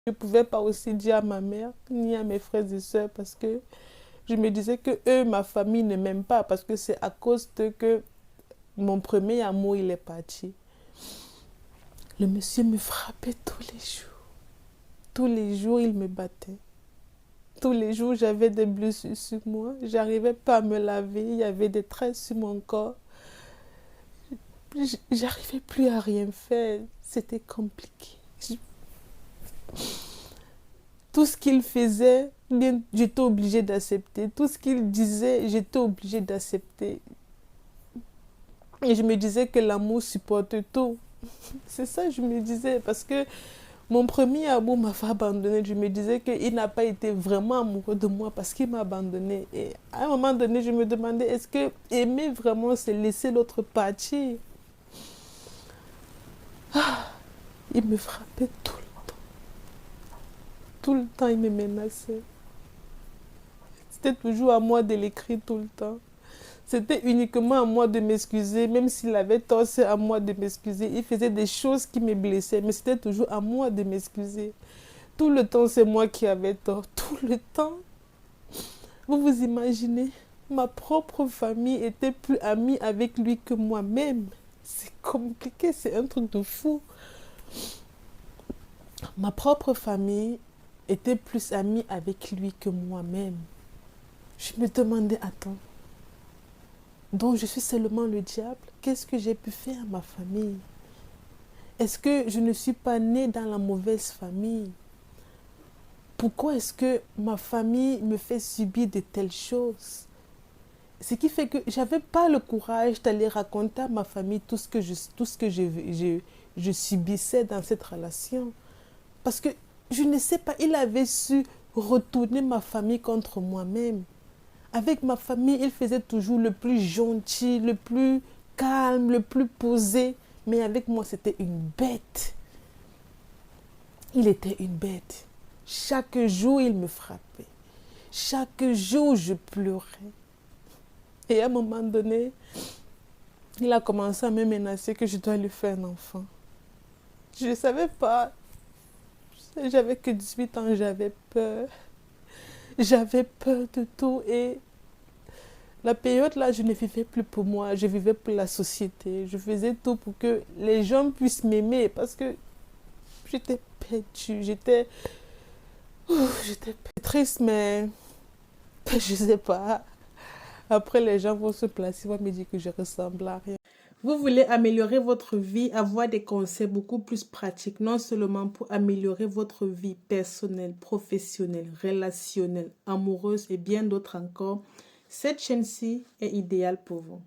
Je ne pouvais pas aussi dire à ma mère ni à mes frères et sœurs parce que je me disais que eux, ma famille ne m'aime pas parce que c'est à cause de que mon premier amour, il est parti. Le monsieur me frappait tous les jours. Tous les jours, il me battait. Tous les jours, j'avais des blessures sur moi. J'arrivais pas à me laver. Il y avait des traits sur mon corps. J'arrivais plus à rien faire. C'était compliqué. Tout ce qu'il faisait, j'étais obligée d'accepter. Tout ce qu'il disait, j'étais obligée d'accepter. Et je me disais que l'amour supporte tout. C'est ça que je me disais. Parce que mon premier amour m'avait abandonné. Je me disais qu'il n'a pas été vraiment amoureux de moi parce qu'il m'a abandonné. Et à un moment donné, je me demandais, est-ce que aimer vraiment, c'est laisser l'autre partir? Il me frappait tout le temps. Tout le temps, il me menaçait. C'était toujours à moi de l'écrire tout le temps. C'était uniquement à moi de m'excuser. Même s'il avait tort, c'est à moi de m'excuser. Il faisait des choses qui me blessaient, mais c'était toujours à moi de m'excuser. Tout le temps, c'est moi qui avais tort. Tout le temps. Vous vous imaginez, ma propre famille était plus amie avec lui que moi-même. C'est compliqué, c'est un truc de fou. Ma propre famille était plus amie avec lui que moi-même. Je me demandais, attends, donc je suis seulement le diable? Qu'est-ce que j'ai pu faire à ma famille? Est-ce que je ne suis pas née dans la mauvaise famille? Pourquoi est-ce que ma famille me fait subir de telles choses? Ce qui fait que je n'avais pas le courage d'aller raconter à ma famille tout ce que je subissais dans cette relation. Parce que je ne sais pas, il avait su retourner ma famille contre moi-même. Avec ma famille, il faisait toujours le plus gentil, le plus calme, le plus posé. Mais avec moi, c'était une bête. Il était une bête. Chaque jour, il me frappait. Chaque jour, je pleurais. Et à un moment donné, il a commencé à me menacer que je dois lui faire un enfant. Je ne savais pas. J'avais que 18 ans, j'avais peur. J'avais peur de tout. Et la période là, je ne vivais plus pour moi. Je vivais pour la société. Je faisais tout pour que les gens puissent m'aimer. Parce que j'étais perdue. J'étais triste, mais je ne sais pas. Après, les gens vont se placer, ils vont me dire que je ressemble à rien. Vous voulez améliorer votre vie, avoir des conseils beaucoup plus pratiques, non seulement pour améliorer votre vie personnelle, professionnelle, relationnelle, amoureuse et bien d'autres encore. Cette chaîne-ci est idéale pour vous.